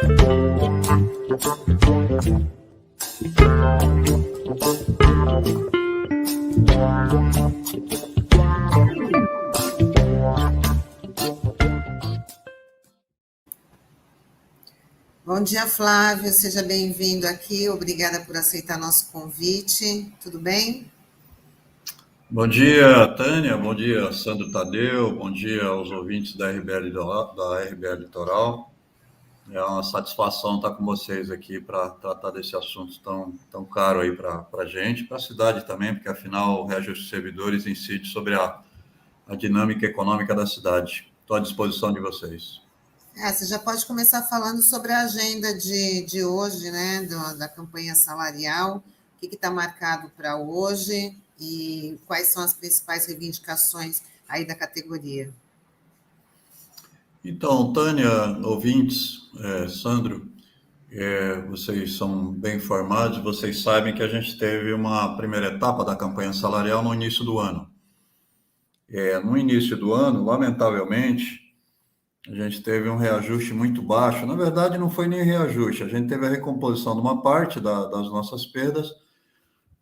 Bom dia, Flávio, seja bem-vindo aqui, obrigada por aceitar nosso convite, tudo bem? Bom dia, Tânia, bom dia, Sandro Tadeu, bom dia aos ouvintes da RBA Litoral. É uma satisfação estar com vocês aqui para tratar desse assunto tão caro aí para a gente, para a cidade também, porque afinal o reajuste de servidores incide sobre a dinâmica econômica da cidade. Estou à disposição de vocês. Você já pode começar falando sobre a agenda de hoje, né, da campanha salarial, o que está marcado para hoje e quais são as principais reivindicações aí da categoria. Então, Tânia, ouvintes, Sandro, vocês são bem informados, vocês sabem que a gente teve uma primeira etapa da campanha salarial no início do ano. No início do ano, lamentavelmente, a gente teve um reajuste muito baixo. Na verdade, não foi nem reajuste, a gente teve a recomposição de uma parte das nossas perdas,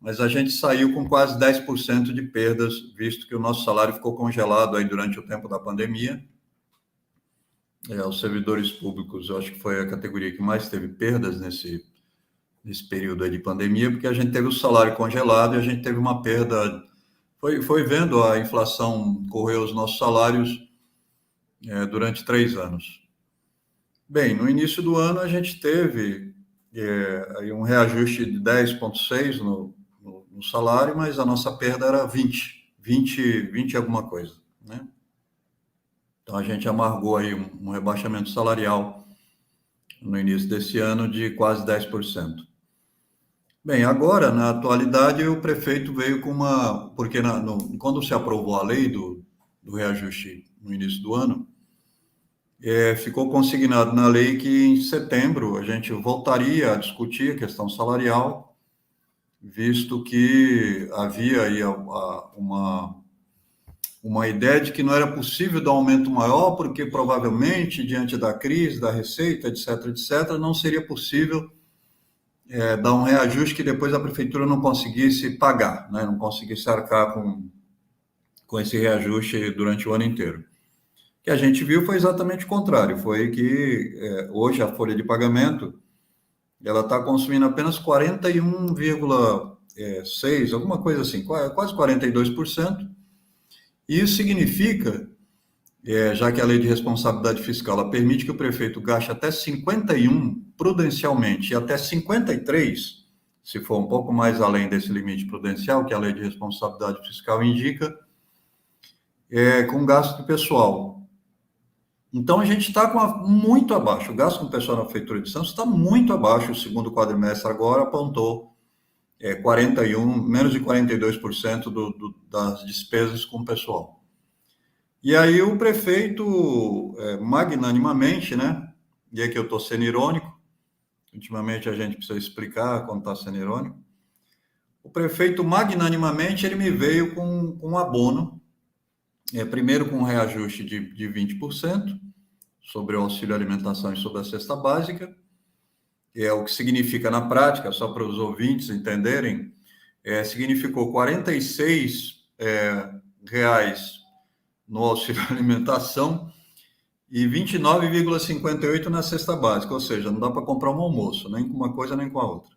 mas a gente saiu com quase 10% de perdas, visto que o nosso salário ficou congelado aí durante o tempo da pandemia. Os servidores públicos, eu acho que foi a categoria que mais teve perdas nesse período aí de pandemia, porque a gente teve o salário congelado e a gente teve uma perda. Foi vendo a inflação correr os nossos salários durante 3 anos. Bem, no início do ano a gente teve aí um reajuste de 10,6 no salário, mas a nossa perda era 20 alguma coisa, né? Então a gente amargou aí um rebaixamento salarial no início desse ano de quase 10%. Bem, agora, na atualidade, o prefeito veio com uma... Porque quando se aprovou a lei do reajuste no início do ano, ficou consignado na lei que em setembro a gente voltaria a discutir a questão salarial, visto que havia aí uma ideia de que não era possível dar um aumento maior, porque provavelmente, diante da crise, da receita, etc., etc., não seria possível dar um reajuste que depois a prefeitura não conseguisse pagar, né? Não conseguisse arcar com esse reajuste durante o ano inteiro. O que a gente viu foi exatamente o contrário, foi que hoje a folha de pagamento ela está consumindo apenas 41,6, alguma coisa assim, quase 42%. E isso significa, já que a lei de responsabilidade fiscal ela permite que o prefeito gaste até 51 prudencialmente e até 53, se for um pouco mais além desse limite prudencial que a lei de responsabilidade fiscal indica, com gasto de pessoal. Então, a gente está muito abaixo. O gasto com pessoal na Prefeitura de Santos está muito abaixo. O segundo quadrimestre agora apontou 41, menos de 42% das despesas com pessoal. E aí o prefeito, magnanimamente, né? E é que eu estou sendo irônico, ultimamente a gente precisa explicar quando está sendo irônico. O prefeito, magnanimamente, ele me veio com um abono, primeiro com um reajuste de 20% sobre o auxílio alimentação e sobre a cesta básica, o que significa na prática, só para os ouvintes entenderem, significou 46 reais no auxílio alimentação e 29,58 na cesta básica, ou seja, não dá para comprar um almoço, nem com uma coisa nem com a outra.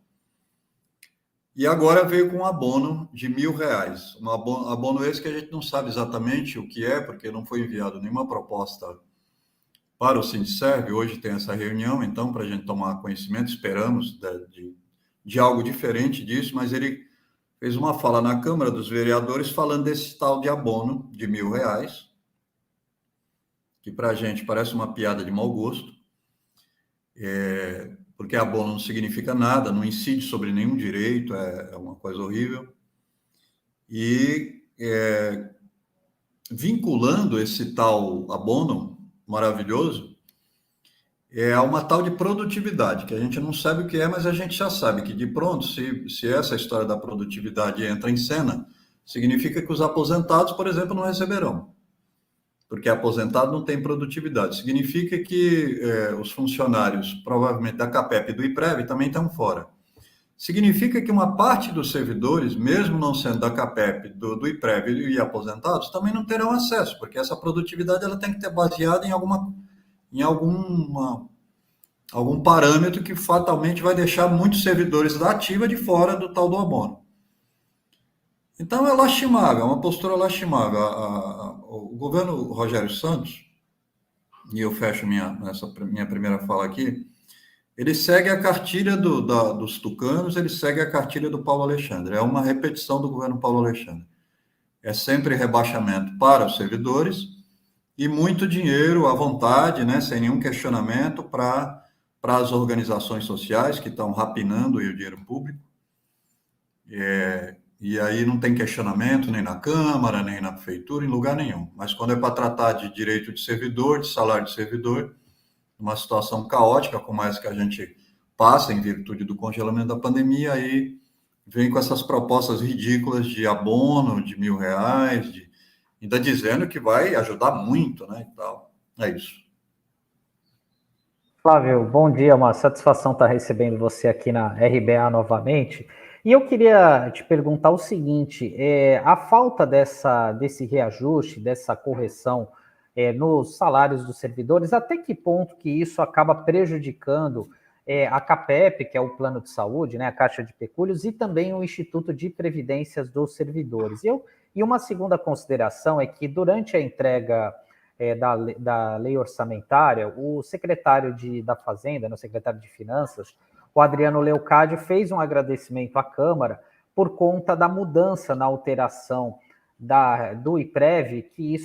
E agora veio com um abono de R$1.000, um abono esse que a gente não sabe exatamente o que é, porque não foi enviado nenhuma proposta para o Sindserv. Hoje tem essa reunião, então, para a gente tomar conhecimento, esperamos de algo diferente disso, mas ele fez uma fala na Câmara dos Vereadores falando desse tal de abono de R$1.000, que para a gente parece uma piada de mau gosto, porque abono não significa nada, não incide sobre nenhum direito, é uma coisa horrível. E vinculando esse tal abono maravilhoso a uma tal de produtividade, que a gente não sabe o que é, mas a gente já sabe que, de pronto, se essa história da produtividade entra em cena, significa que os aposentados, por exemplo, não receberão. porque aposentado não tem produtividade. Significa que os funcionários, provavelmente da CAPEP e do IPREV, também estão fora. Significa que uma parte dos servidores, mesmo não sendo da CAPEP, do IPREV e aposentados, também não terão acesso, porque essa produtividade ela tem que ter baseada em algum parâmetro que fatalmente vai deixar muitos servidores da ativa de fora do tal do abono. Então é lastimável, é uma postura lastimável. O governo Rogério Santos, e eu fecho essa minha primeira fala aqui, ele segue a cartilha dos tucanos, ele segue a cartilha do Paulo Alexandre. É uma repetição do governo Paulo Alexandre. É sempre rebaixamento para os servidores e muito dinheiro à vontade, né, sem nenhum questionamento, para as organizações sociais que estão rapinando o dinheiro público. E aí não tem questionamento nem na Câmara, nem na Prefeitura, em lugar nenhum. Mas quando é para tratar de direito de servidor, de salário de servidor, uma situação caótica como essa que a gente passa em virtude do congelamento da pandemia, aí vem com essas propostas ridículas de abono de R$1.000, ainda dizendo que vai ajudar muito, né, e tal. É isso. Flávio, bom dia, uma satisfação estar recebendo você aqui na RBA novamente. E eu queria te perguntar o seguinte, a falta desse reajuste, dessa correção nos salários dos servidores, até que ponto que isso acaba prejudicando a CAPEP, que é o plano de saúde, né, a Caixa de Pecúlios, e também o Instituto de Previdências dos Servidores. E uma segunda consideração é que durante a entrega da lei orçamentária, o secretário da Fazenda, o secretário de Finanças, o Adriano Leocádio, fez um agradecimento à Câmara por conta da mudança na alteração do IPREV, que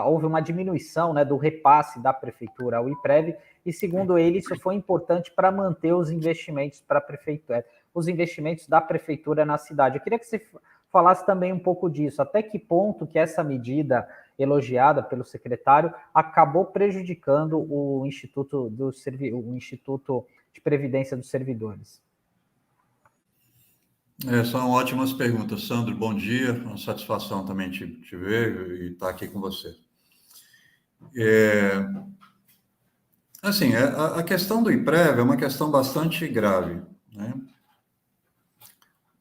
houve uma diminuição, né, do repasse da Prefeitura ao IPREV, e segundo ele, isso foi importante para manter os investimentos para a Prefeitura, os investimentos da Prefeitura na cidade. Eu queria que você falasse também um pouco disso, até que ponto que essa medida elogiada pelo secretário acabou prejudicando o Instituto de Previdência dos Servidores. São ótimas perguntas, Sandro. Bom dia, uma satisfação também te ver e estar aqui com você. Assim, a questão do IPREV é uma questão bastante grave, né?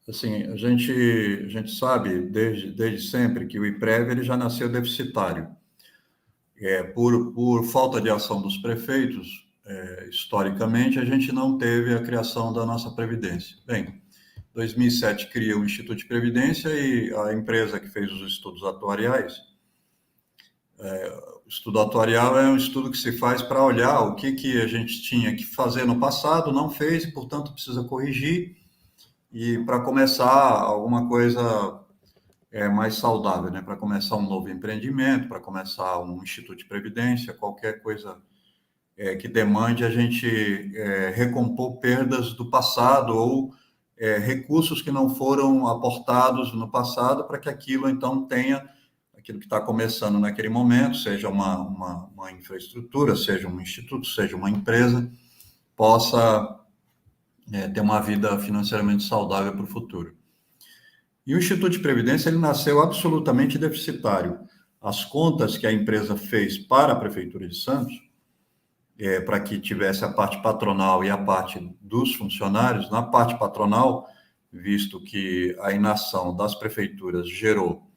Assim, a gente sabe desde sempre que o IPREV ele já nasceu deficitário. Por falta de ação dos prefeitos, historicamente, a gente não teve a criação da nossa Previdência. Bem, 2007 cria o Instituto de Previdência e a empresa que fez os estudos atuariais, o estudo atuarial é um estudo que se faz para olhar o que a gente tinha que fazer no passado, não fez e, portanto, precisa corrigir e para começar alguma coisa mais saudável, né? Para começar um novo empreendimento, para começar um Instituto de Previdência, qualquer coisa que demande a gente recompor perdas do passado ou recursos que não foram aportados no passado para que aquilo, então, tenha aquilo que está começando naquele momento, seja uma infraestrutura, seja um instituto, seja uma empresa, possa ter uma vida financeiramente saudável para o futuro. E o Instituto de Previdência ele nasceu absolutamente deficitário. As contas que a empresa fez para a Prefeitura de Santos, para que tivesse a parte patronal e a parte dos funcionários, na parte patronal, visto que a inação das prefeituras gerou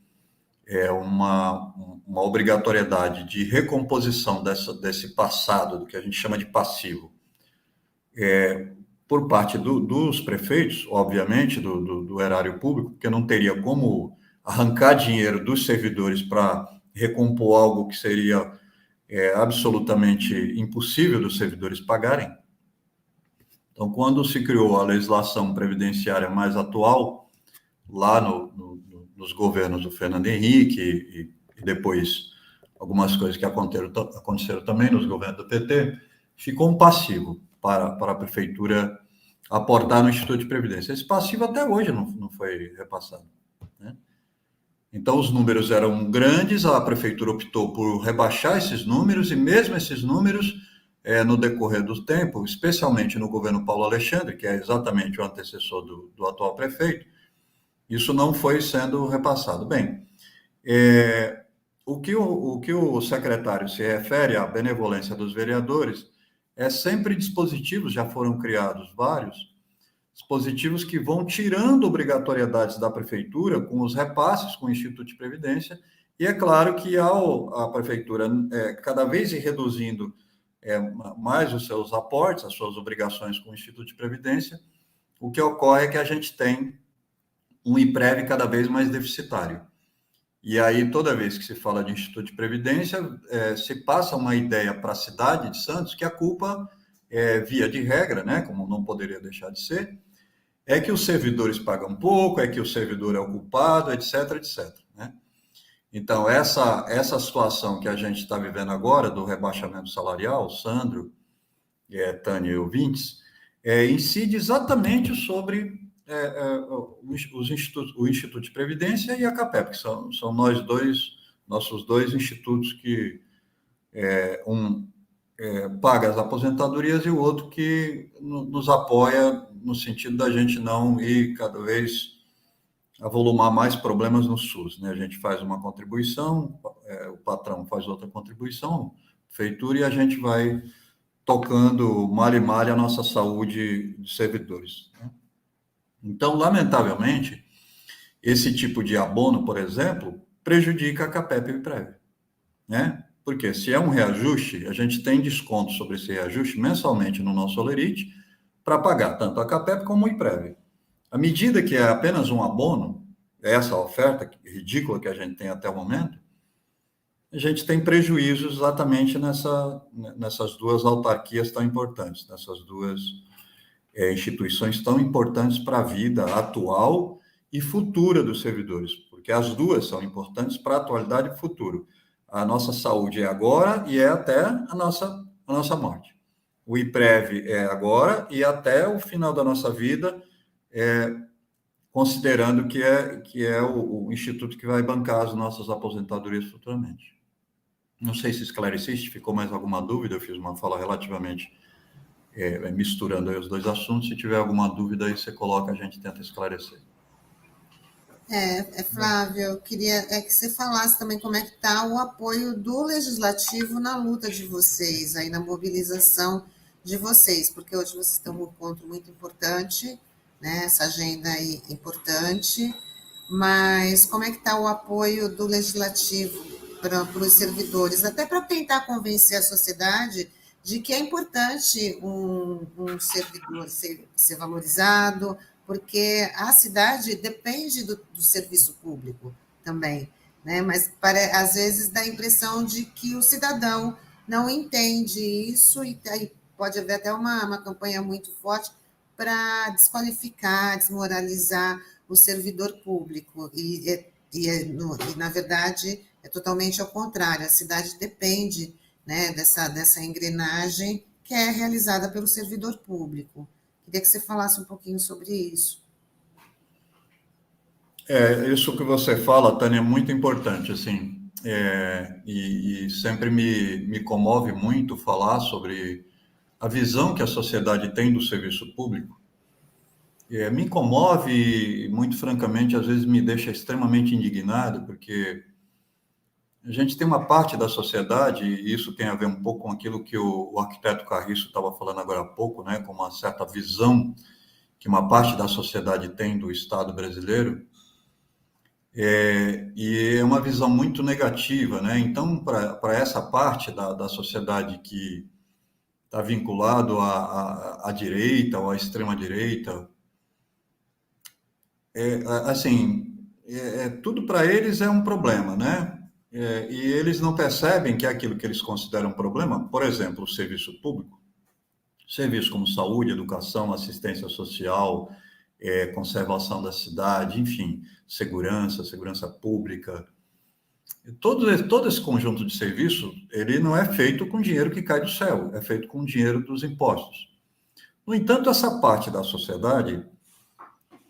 uma obrigatoriedade de recomposição desse passado, do que a gente chama de passivo, por parte dos prefeitos, obviamente, do erário público, porque não teria como arrancar dinheiro dos servidores para recompor algo que seria absolutamente impossível dos servidores pagarem. Então, quando se criou a legislação previdenciária mais atual, lá nos governos do Fernando Henrique e depois algumas coisas que aconteceram também nos governos do PT, ficou um passivo para a Prefeitura aportar no Instituto de Previdência. Esse passivo até hoje não foi repassado, né? Então, os números eram grandes, a Prefeitura optou por rebaixar esses números, e mesmo esses números, no decorrer do tempo, especialmente no governo Paulo Alexandre, que é exatamente o antecessor do atual prefeito, isso não foi sendo repassado. Bem, o que o secretário se refere à benevolência dos vereadores é sempre dispositivos, já foram criados vários, dispositivos que vão tirando obrigatoriedades da prefeitura com os repasses com o Instituto de Previdência, e é claro que a prefeitura cada vez ir reduzindo mais os seus aportes, as suas obrigações com o Instituto de Previdência, o que ocorre é que a gente tem um IPREV cada vez mais deficitário. E aí, toda vez que se fala de Instituto de Previdência, se passa uma ideia para a cidade de Santos que a culpa, via de regra, né, como não poderia deixar de ser, é que os servidores pagam pouco, é que o servidor é o culpado, etc, etc, né? Então, essa situação que a gente está vivendo agora, do rebaixamento salarial, Sandro, Tânia e ouvintes, incide exatamente sobre o Instituto de Previdência e a CAPEP, que são nossos dois institutos que um paga as aposentadorias e o outro que nos apoia no sentido da gente não ir cada vez avolumar mais problemas no SUS, né? A gente faz uma contribuição, o patrão faz outra contribuição, prefeitura, e a gente vai tocando malha e malha a nossa saúde de servidores, né? Então, lamentavelmente, esse tipo de abono, por exemplo, prejudica a CAPEP e o IPREV, né? Porque se é um reajuste, a gente tem desconto sobre esse reajuste mensalmente no nosso Olerite para pagar tanto a CAPEP como o IPREV. À medida que é apenas um abono, essa oferta ridícula que a gente tem até o momento, a gente tem prejuízos exatamente nessas duas autarquias tão importantes, nessas duas instituições tão importantes para a vida atual e futura dos servidores, porque as duas são importantes para a atualidade e futuro. A nossa saúde é agora e é até a nossa morte. O IPREV é agora e até o final da nossa vida, considerando que é o instituto que vai bancar as nossas aposentadorias futuramente. Não sei se esclareciste, ficou mais alguma dúvida? Eu fiz uma fala relativamente misturando aí os dois assuntos. Se tiver alguma dúvida aí, você coloca, a gente tenta esclarecer. Flávio, eu queria que você falasse também como é que está o apoio do Legislativo na luta de vocês, aí na mobilização de vocês, porque hoje vocês estão num ponto muito importante, né, essa agenda aí importante, mas como é que está o apoio do Legislativo para os servidores, até para tentar convencer a sociedade de que é importante um servidor ser valorizado, porque a cidade depende do serviço público também, né? Mas às vezes dá a impressão de que o cidadão não entende isso e aí pode haver até uma campanha muito forte para desqualificar, desmoralizar o servidor público. Na verdade, é totalmente ao contrário. A cidade depende, né, dessa engrenagem que é realizada pelo servidor público. Queria que você falasse um pouquinho sobre isso. Isso que você fala, Tânia, é muito importante, assim, e sempre me comove muito falar sobre a visão que a sociedade tem do serviço público. Me comove e, muito francamente, às vezes me deixa extremamente indignado, porque a gente tem uma parte da sociedade, e isso tem a ver um pouco com aquilo que o arquiteto Carriço estava falando agora há pouco, né, com uma certa visão que uma parte da sociedade tem do Estado brasileiro, e é uma visão muito negativa, né? Então, para essa parte da sociedade que está vinculado à direita ou à extrema-direita, assim, tudo para eles é um problema, né? E eles não percebem que aquilo que eles consideram um problema, por exemplo, o serviço público, serviços como saúde, educação, assistência social, conservação da cidade, enfim, segurança pública. Todo esse conjunto de serviços, ele não é feito com dinheiro que cai do céu, é feito com dinheiro dos impostos. No entanto, essa parte da sociedade,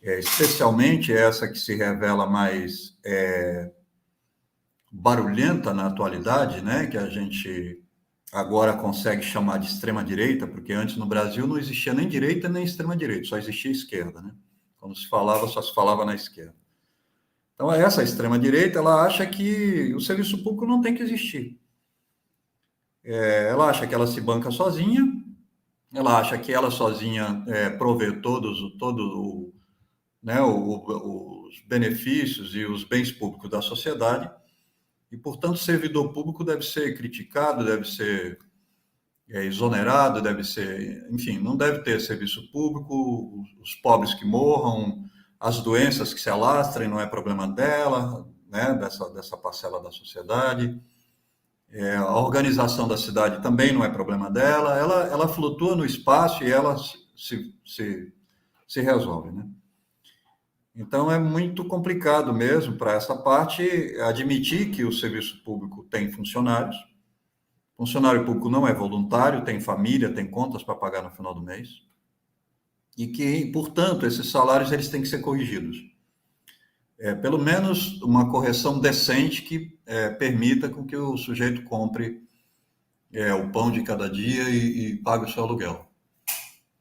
especialmente essa que se revela mais barulhenta na atualidade, né, que a gente agora consegue chamar de extrema-direita, porque antes no Brasil não existia nem direita nem extrema-direita, só existia esquerda, né? Quando se falava, só se falava na esquerda. Então, essa extrema-direita, ela acha que o serviço público não tem que existir. Ela acha que ela se banca sozinha, ela acha que ela sozinha provê né, os benefícios e os bens públicos da sociedade, e, portanto, o servidor público deve ser criticado, deve ser exonerado, deve ser, enfim, não deve ter serviço público, os pobres que morram, as doenças que se alastrem, não é problema dela, né, dessa parcela da sociedade. A organização da cidade também não é problema dela, ela flutua no espaço e ela se resolve, né? Então, é muito complicado mesmo para essa parte admitir que o serviço público tem funcionários. Funcionário público não é voluntário, tem família, tem contas para pagar no final do mês. E que, portanto, esses salários eles têm que ser corrigidos. Pelo menos uma correção decente que permita com que o sujeito compre o pão de cada dia e pague o seu aluguel.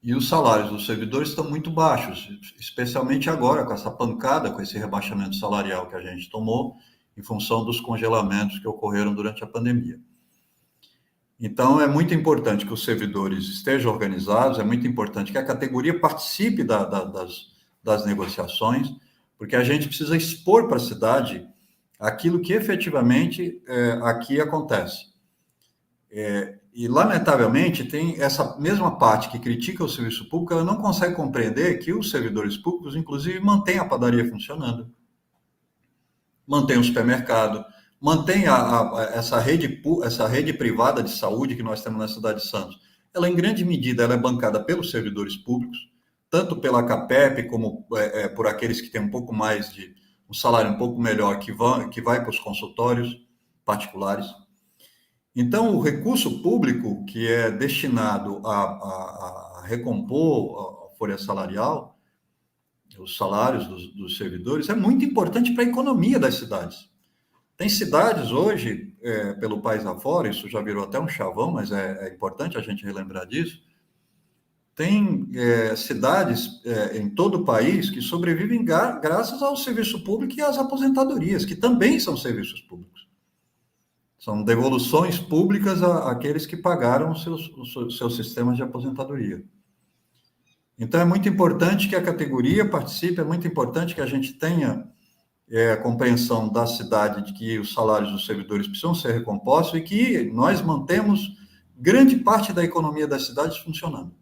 E os salários dos servidores estão muito baixos, especialmente agora com essa pancada, com esse rebaixamento salarial que a gente tomou em função dos congelamentos que ocorreram durante a pandemia. Então, é muito importante que os servidores estejam organizados, é muito importante que a categoria participe das negociações, porque a gente precisa expor para a cidade aquilo que efetivamente aqui acontece. E, lamentavelmente, tem essa mesma parte que critica o serviço público, ela não consegue compreender que os servidores públicos, inclusive, mantêm a padaria funcionando, mantêm o supermercado, mantém essa rede privada de saúde que nós temos na cidade de Santos. Ela, em grande medida, ela é bancada pelos servidores públicos, tanto pela CAPEP, como por aqueles que têm um pouco mais um salário um pouco melhor, que vai para os consultórios particulares. Então, o recurso público que é destinado a recompor a folha salarial, os salários dos servidores, é muito importante para a economia das cidades. Tem cidades hoje, pelo país afora, isso já virou até um chavão, mas é importante a gente relembrar disso. Tem cidades em todo o país que sobrevivem graças ao serviço público e às aposentadorias, que também são serviços públicos. São devoluções públicas àqueles que pagaram os seus sistemas de aposentadoria. Então, é muito importante que a categoria participe, é muito importante que a gente tenha a compreensão da cidade de que os salários dos servidores precisam ser recompostos e que nós mantemos grande parte da economia das cidades funcionando.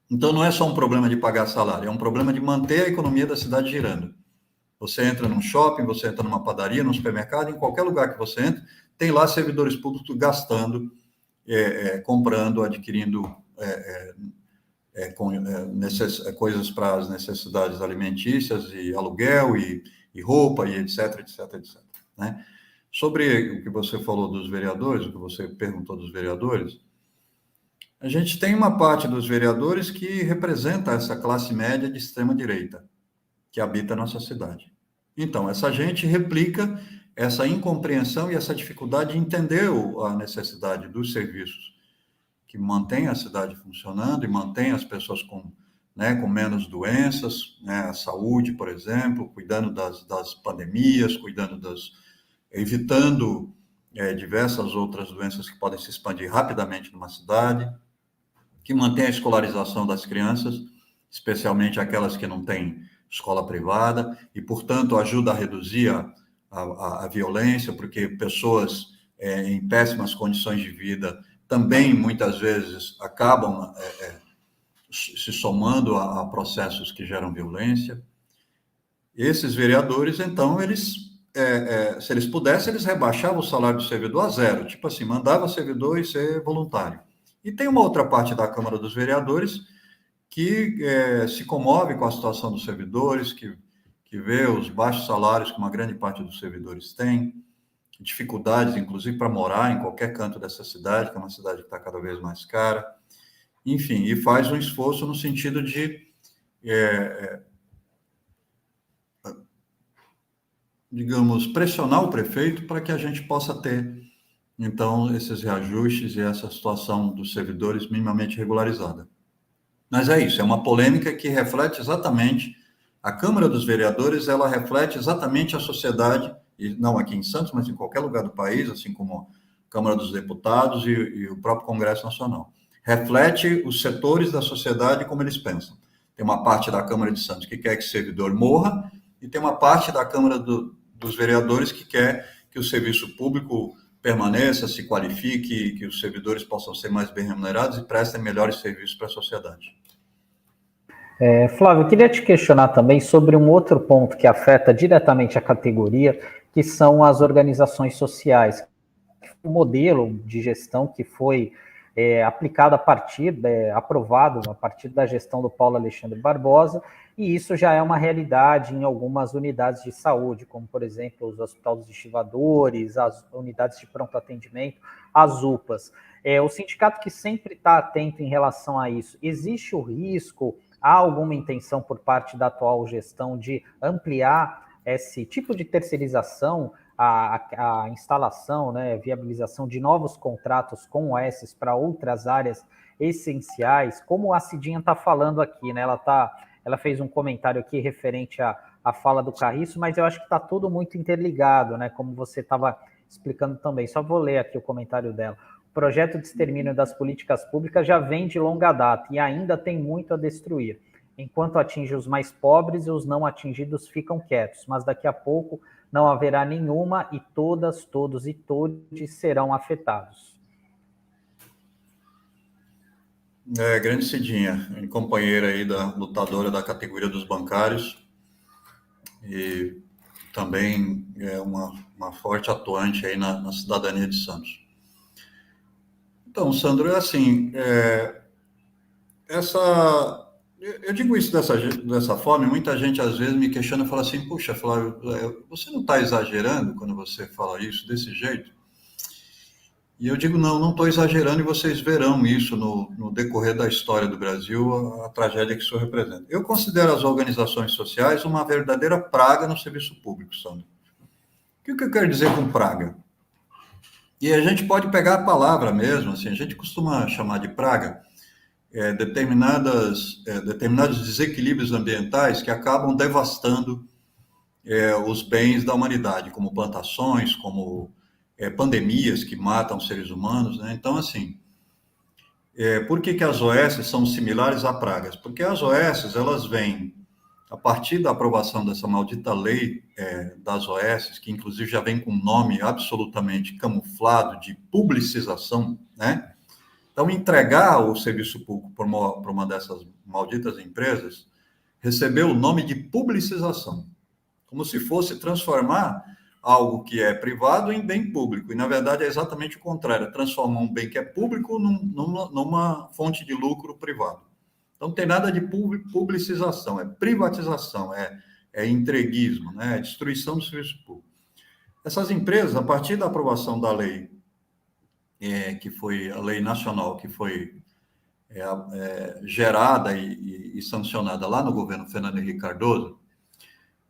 Então, não é só um problema de pagar salário, é um problema de manter a economia da cidade girando. Você entra num shopping, você entra numa padaria, num supermercado, em qualquer lugar que você entra, tem lá servidores públicos gastando, comprando, adquirindo coisas para as necessidades alimentícias e aluguel e roupa e etc, etc, etc. Né? Sobre o que você falou dos vereadores, o que você perguntou dos vereadores, a gente tem uma parte dos vereadores que representa essa classe média de extrema-direita que habita a nossa cidade. Então, essa gente replica essa incompreensão e essa dificuldade de entender a necessidade dos serviços que mantém a cidade funcionando e mantém as pessoas com menos doenças, né, a saúde, por exemplo, cuidando das pandemias, evitando diversas outras doenças que podem se expandir rapidamente numa cidade, que mantém a escolarização das crianças, especialmente aquelas que não têm escola privada, e, portanto, ajuda a reduzir a violência, porque pessoas em péssimas condições de vida também, muitas vezes, acabam se somando a processos que geram violência. Esses vereadores, então, se eles pudessem, eles rebaixavam o salário do servidor a zero, tipo assim, mandava o servidor e ser voluntário. E tem uma outra parte da Câmara dos Vereadores que se comove com a situação dos servidores, que vê os baixos salários que uma grande parte dos servidores tem, dificuldades, inclusive, para morar em qualquer canto dessa cidade, que é uma cidade que está cada vez mais cara, enfim, e faz um esforço no sentido de, digamos, pressionar o prefeito para que a gente possa ter, então, esses reajustes e essa situação dos servidores minimamente regularizada. Mas é isso, é uma polêmica que reflete exatamente A Câmara dos Vereadores, ela reflete exatamente a sociedade, e não aqui em Santos, mas em qualquer lugar do país, assim como a Câmara dos Deputados e o próprio Congresso Nacional. Reflete os setores da sociedade como eles pensam. Tem uma parte da Câmara de Santos que quer que o servidor morra, e tem uma parte da Câmara dos Vereadores que quer que o serviço público permaneça, se qualifique, que os servidores possam ser mais bem remunerados e prestem melhores serviços para a sociedade. Flávio, eu queria te questionar também sobre um outro ponto que afeta diretamente a categoria, que são as organizações sociais. O modelo de gestão que foi aplicado aprovado a partir da gestão do Paulo Alexandre Barbosa, e isso já é uma realidade em algumas unidades de saúde, como, por exemplo, os hospitais dos estivadores, as unidades de pronto atendimento, as UPAs. O sindicato que sempre está atento em relação a isso, existe o risco, há alguma intenção por parte da atual gestão de ampliar esse tipo de terceirização, a instalação, né, viabilização de novos contratos com OS para outras áreas essenciais, como a Cidinha está falando aqui, né? Ela fez um comentário aqui referente à fala do Carriço, mas eu acho que está tudo muito interligado, né? Como você estava explicando também. Só vou ler aqui o comentário dela. O projeto de extermínio das políticas públicas já vem de longa data e ainda tem muito a destruir. Enquanto atinge os mais pobres, os não atingidos ficam quietos, mas daqui a pouco não haverá nenhuma e todas, todos e todes serão afetados. Grande Cidinha, companheira aí da lutadora da categoria dos bancários e também é uma forte atuante aí na cidadania de Santos. Então, Sandro, é assim, eu digo isso dessa forma, e muita gente às vezes me questiona e fala assim, puxa, Flávio, você não está exagerando quando você fala isso desse jeito? E eu digo, não estou exagerando, e vocês verão isso no decorrer da história do Brasil, a tragédia que isso representa. Eu considero as organizações sociais uma verdadeira praga no serviço público, Sandro. O que eu quero dizer com praga? E a gente pode pegar a palavra mesmo, assim, a gente costuma chamar de praga determinados desequilíbrios ambientais que acabam devastando os bens da humanidade, como plantações, como pandemias que matam seres humanos, né? Então, assim, por que as OS são similares a pragas? Porque as OS, elas vêm, a partir da aprovação dessa maldita lei das OS, que inclusive já vem com um nome absolutamente camuflado de publicização, né? Então, entregar o serviço público para uma dessas malditas empresas recebeu o nome de publicização, como se fosse transformar algo que é privado em bem público. E, na verdade, é exatamente o contrário, é transformar um bem que é público numa fonte de lucro privado. Então, não tem nada de publicização, é privatização, é entreguismo, né? É destruição do serviço público. Essas empresas, a partir da aprovação da lei, que foi a lei nacional, que foi gerada e sancionada lá no governo Fernando Henrique Cardoso,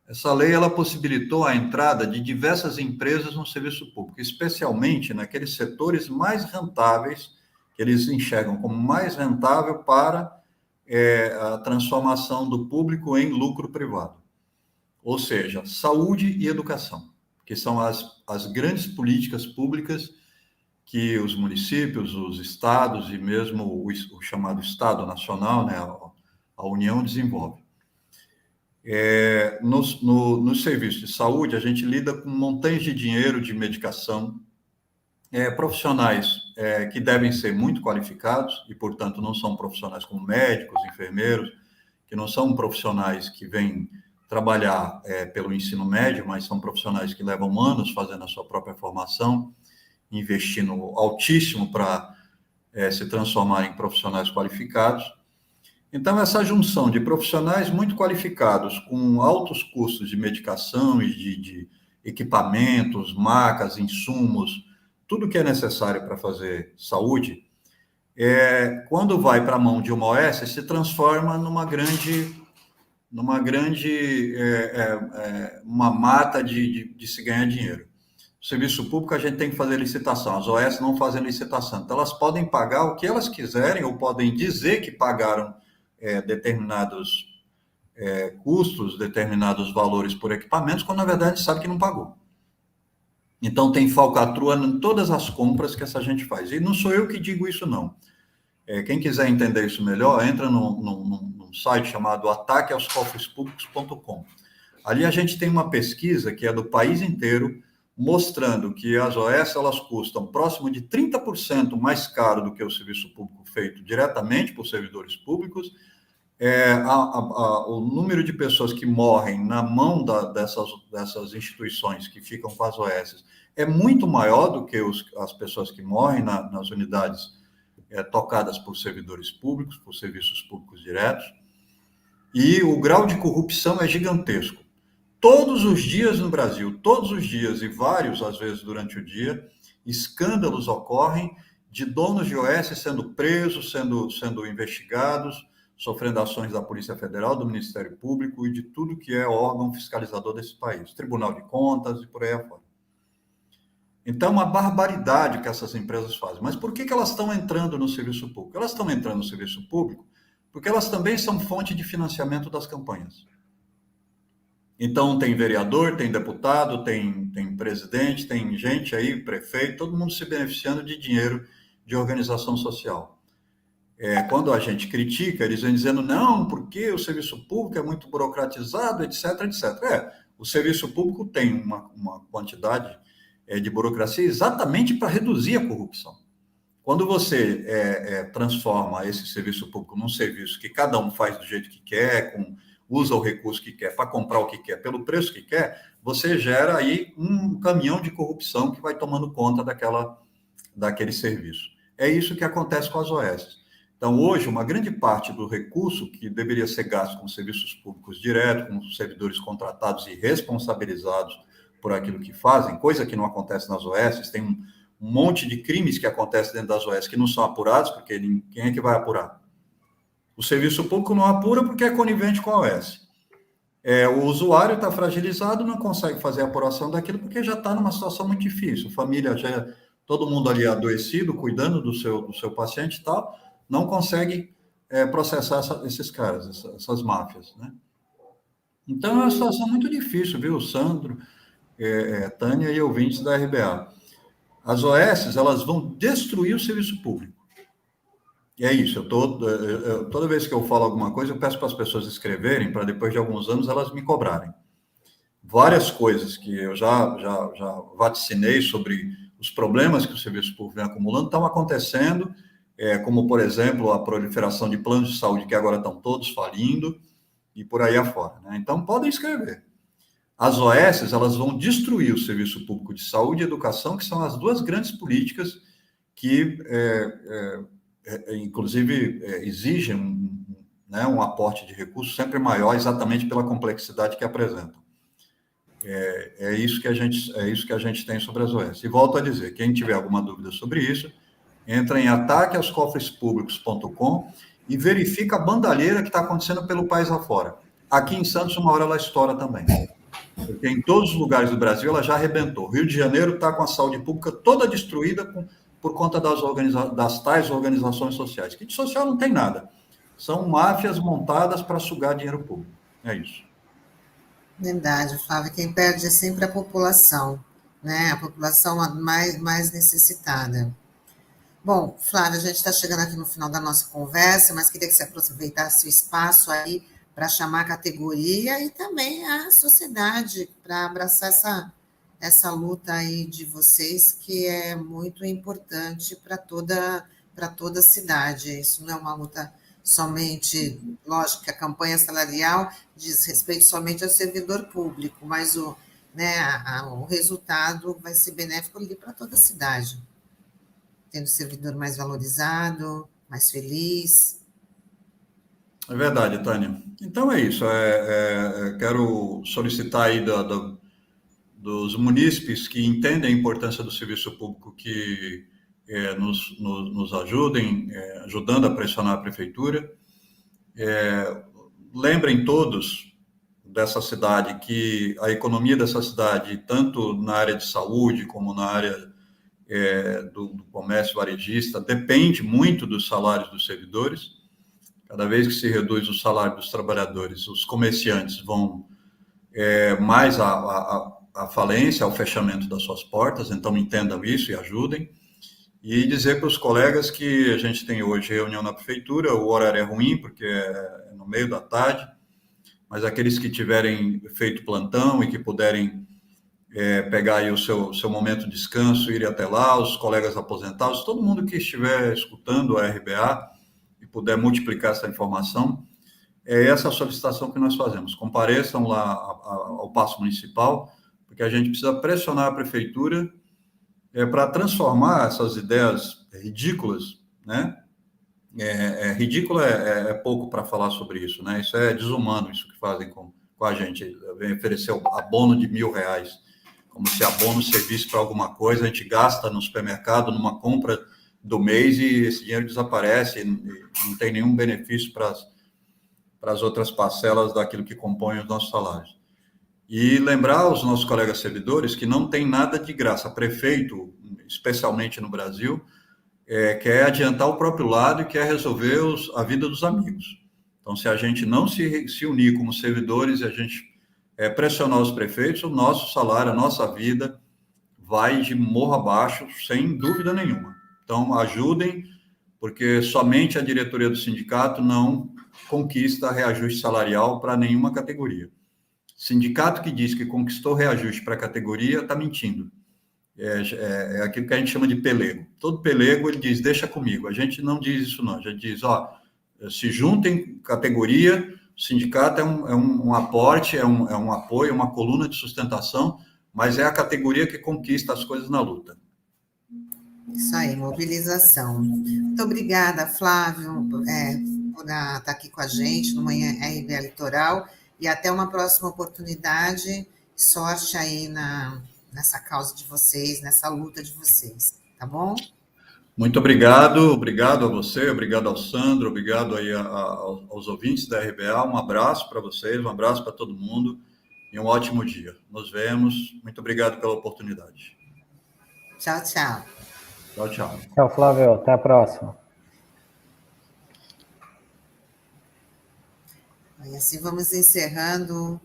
essa lei ela possibilitou a entrada de diversas empresas no serviço público, especialmente naqueles setores mais rentáveis, que eles enxergam como mais rentável para a transformação do público em lucro privado. Ou seja, saúde e educação, que são as grandes políticas públicas que os municípios, os estados e mesmo o chamado Estado Nacional, né, a União desenvolve. No serviço de saúde, a gente lida com montanhas de dinheiro de medicação, profissionais que devem ser muito qualificados e, portanto, não são profissionais como médicos, enfermeiros, que não são profissionais que vêm trabalhar pelo ensino médio, mas são profissionais que levam anos fazendo a sua própria formação, investindo altíssimo para se transformar em profissionais qualificados. Então, essa junção de profissionais muito qualificados com altos custos de medicação e de equipamentos, macas, insumos, tudo que é necessário para fazer saúde, quando vai para a mão de uma OS, se transforma uma mata de se ganhar dinheiro. O serviço público, a gente tem que fazer licitação. As OS não fazem licitação. Então, elas podem pagar o que elas quiserem ou podem dizer que pagaram determinados custos, determinados valores por equipamentos, quando na verdade a gente sabe que não pagou. Então tem falcatrua em todas as compras que essa gente faz. E não sou eu que digo isso, não. Quem quiser entender isso melhor, entra num site chamado ataqueaoscofrespúblicos.com. Ali a gente tem uma pesquisa que é do país inteiro, mostrando que as OS elas custam próximo de 30% mais caro do que o serviço público feito diretamente por servidores públicos. O número de pessoas que morrem na mão dessas instituições que ficam com as OS é muito maior do que as pessoas que morrem nas unidades tocadas por servidores públicos, por serviços públicos diretos, e o grau de corrupção é gigantesco. Todos os dias no Brasil, todos os dias, e vários, às vezes, durante o dia, escândalos ocorrem de donos de OS sendo presos, sendo investigados, sofrendo ações da Polícia Federal, do Ministério Público e de tudo que é órgão fiscalizador desse país, Tribunal de Contas e por aí afora. Então, é uma barbaridade que essas empresas fazem. Mas por que elas estão entrando no serviço público? Elas estão entrando no serviço público porque elas também são fonte de financiamento das campanhas. Então, tem vereador, tem deputado, tem presidente, tem gente aí, prefeito, todo mundo se beneficiando de dinheiro de organização social. Quando a gente critica, eles vêm dizendo, não, porque o serviço público é muito burocratizado, etc, etc. O serviço público tem uma quantidade de burocracia exatamente para reduzir a corrupção. Quando você transforma esse serviço público num serviço que cada um faz do jeito que quer, usa o recurso que quer para comprar o que quer, pelo preço que quer, você gera aí um caminhão de corrupção que vai tomando conta daquele serviço. É isso que acontece com as OS. Então, hoje, uma grande parte do recurso que deveria ser gasto com serviços públicos diretos, com servidores contratados e responsabilizados por aquilo que fazem, coisa que não acontece nas OS, tem um monte de crimes que acontecem dentro das OS que não são apurados, porque quem é que vai apurar? O serviço público não apura porque é conivente com a OS. O usuário está fragilizado, não consegue fazer a apuração daquilo porque já está numa situação muito difícil. Família, todo mundo ali adoecido, cuidando do seu paciente e tal, não consegue processar esses caras, essas máfias, né? Então, é uma situação muito difícil, viu, Sandro, Tânia e ouvintes da RBA. As OS, elas vão destruir o serviço público. E é isso, toda vez que eu falo alguma coisa, eu peço para as pessoas escreverem, para depois de alguns anos elas me cobrarem. Várias coisas que eu já vaticinei sobre os problemas que o serviço público vem acumulando estão acontecendo, como, por exemplo, a proliferação de planos de saúde que agora estão todos falindo e por aí afora, né? Então, podem escrever. As OS, elas vão destruir o serviço público de saúde e educação, que são as duas grandes políticas que, inclusive, exigem um aporte de recursos sempre maior, exatamente pela complexidade que apresentam. É isso que a gente tem sobre as OS. E volto a dizer, quem tiver alguma dúvida sobre isso, entra em ataqueaoscofrespúblicos.com e verifica a bandalheira que está acontecendo pelo país afora. Aqui em Santos, uma hora ela estoura também. Porque em todos os lugares do Brasil ela já arrebentou. Rio de Janeiro está com a saúde pública toda destruída por conta das tais organizações sociais. Que de social não tem nada. São máfias montadas para sugar dinheiro público. É isso. Verdade, Flávia. Quem perde é sempre a população, né? A população mais necessitada. Bom, Flávia, a gente está chegando aqui no final da nossa conversa, mas queria que você aproveitasse o espaço aí para chamar a categoria e também a sociedade para abraçar essa luta aí de vocês, que é muito importante para toda a cidade. Isso não é uma luta somente, lógico que a campanha salarial diz respeito somente ao servidor público, mas o resultado vai ser benéfico ali para toda a cidade, tendo o servidor mais valorizado, mais feliz. É verdade, Tânia. Então é isso. Quero solicitar aí dos munícipes que entendem a importância do serviço público que nos ajudem, ajudando a pressionar a prefeitura. Lembrem todos dessa cidade que a economia dessa cidade, tanto na área de saúde como na área do comércio varejista, depende muito dos salários dos servidores. Cada vez que se reduz o salário dos trabalhadores, os comerciantes vão mais à falência, ao fechamento das suas portas, então entendam isso e ajudem. E dizer para os colegas que a gente tem hoje reunião na prefeitura, o horário é ruim, porque é no meio da tarde, mas aqueles que tiverem feito plantão e que puderem pegar aí o seu momento de descanso, ir até lá, os colegas aposentados, todo mundo que estiver escutando a RBA e puder multiplicar essa informação, é essa a solicitação que nós fazemos. Compareçam lá ao Paço Municipal, porque a gente precisa pressionar a prefeitura para transformar essas ideias ridículas, né? Ridículo é pouco para falar sobre isso, né? Isso é desumano, isso que fazem com a gente. Vem oferecer abono de R$1.000, como se abono servisse para alguma coisa, a gente gasta no supermercado, numa compra do mês, e esse dinheiro desaparece, e não tem nenhum benefício para as outras parcelas daquilo que compõe os nossos salários. E lembrar aos nossos colegas servidores que não tem nada de graça. Prefeito, especialmente no Brasil, quer adiantar o próprio lado e quer resolver a vida dos amigos. Então, se a gente não se unir como servidores e a gente pressionar os prefeitos, o nosso salário, a nossa vida vai de morro abaixo, sem dúvida nenhuma. Então, ajudem, porque somente a diretoria do sindicato não conquista reajuste salarial para nenhuma categoria. Sindicato que diz que conquistou reajuste para a categoria está mentindo. É aquilo que a gente chama de pelego. Todo pelego, ele diz, deixa comigo. A gente não diz isso, não. A gente diz, se juntem categoria, o sindicato é um aporte, é um apoio, uma coluna de sustentação, mas é a categoria que conquista as coisas na luta. Isso aí, mobilização. Muito obrigada, Flávio, por estar aqui com a gente no Manhã RBA Litoral, e até uma próxima oportunidade. Sorte aí nessa causa de vocês, nessa luta de vocês, tá bom? Muito obrigado a você, obrigado ao Sandro, obrigado aí aos ouvintes da RBA, um abraço para vocês, um abraço para todo mundo e um ótimo dia. Nos vemos, muito obrigado pela oportunidade. Tchau, tchau. Tchau, tchau. Tchau, Flávio, até a próxima. E assim vamos encerrando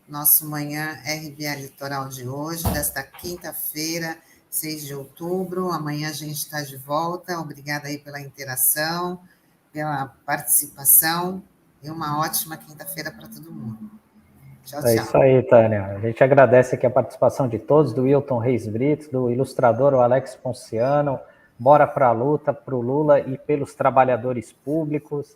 nosso Manhã RBA Litoral de hoje, desta quinta-feira, 6 de outubro. Amanhã a gente está de volta. Obrigada aí pela interação, pela participação, e uma ótima quinta-feira para todo mundo. Tchau, tchau. É isso aí, Tânia. A gente agradece aqui a participação de todos, do Wilton Reis Brito, do ilustrador o Alex Ponciano. Bora para a luta, para o Lula e pelos trabalhadores públicos.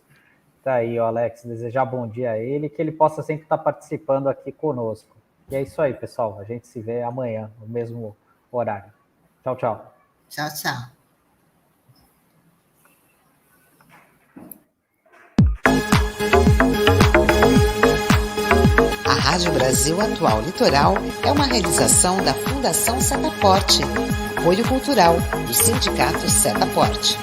Tá aí, o Alex, desejar bom dia a ele, que ele possa sempre estar participando aqui conosco. E é isso aí, pessoal. A gente se vê amanhã, no mesmo horário. Tchau, tchau. Tchau, tchau. A Rádio Brasil Atual Litoral é uma realização da Fundação Setaporte, apoio cultural do Sindicato Setaporte.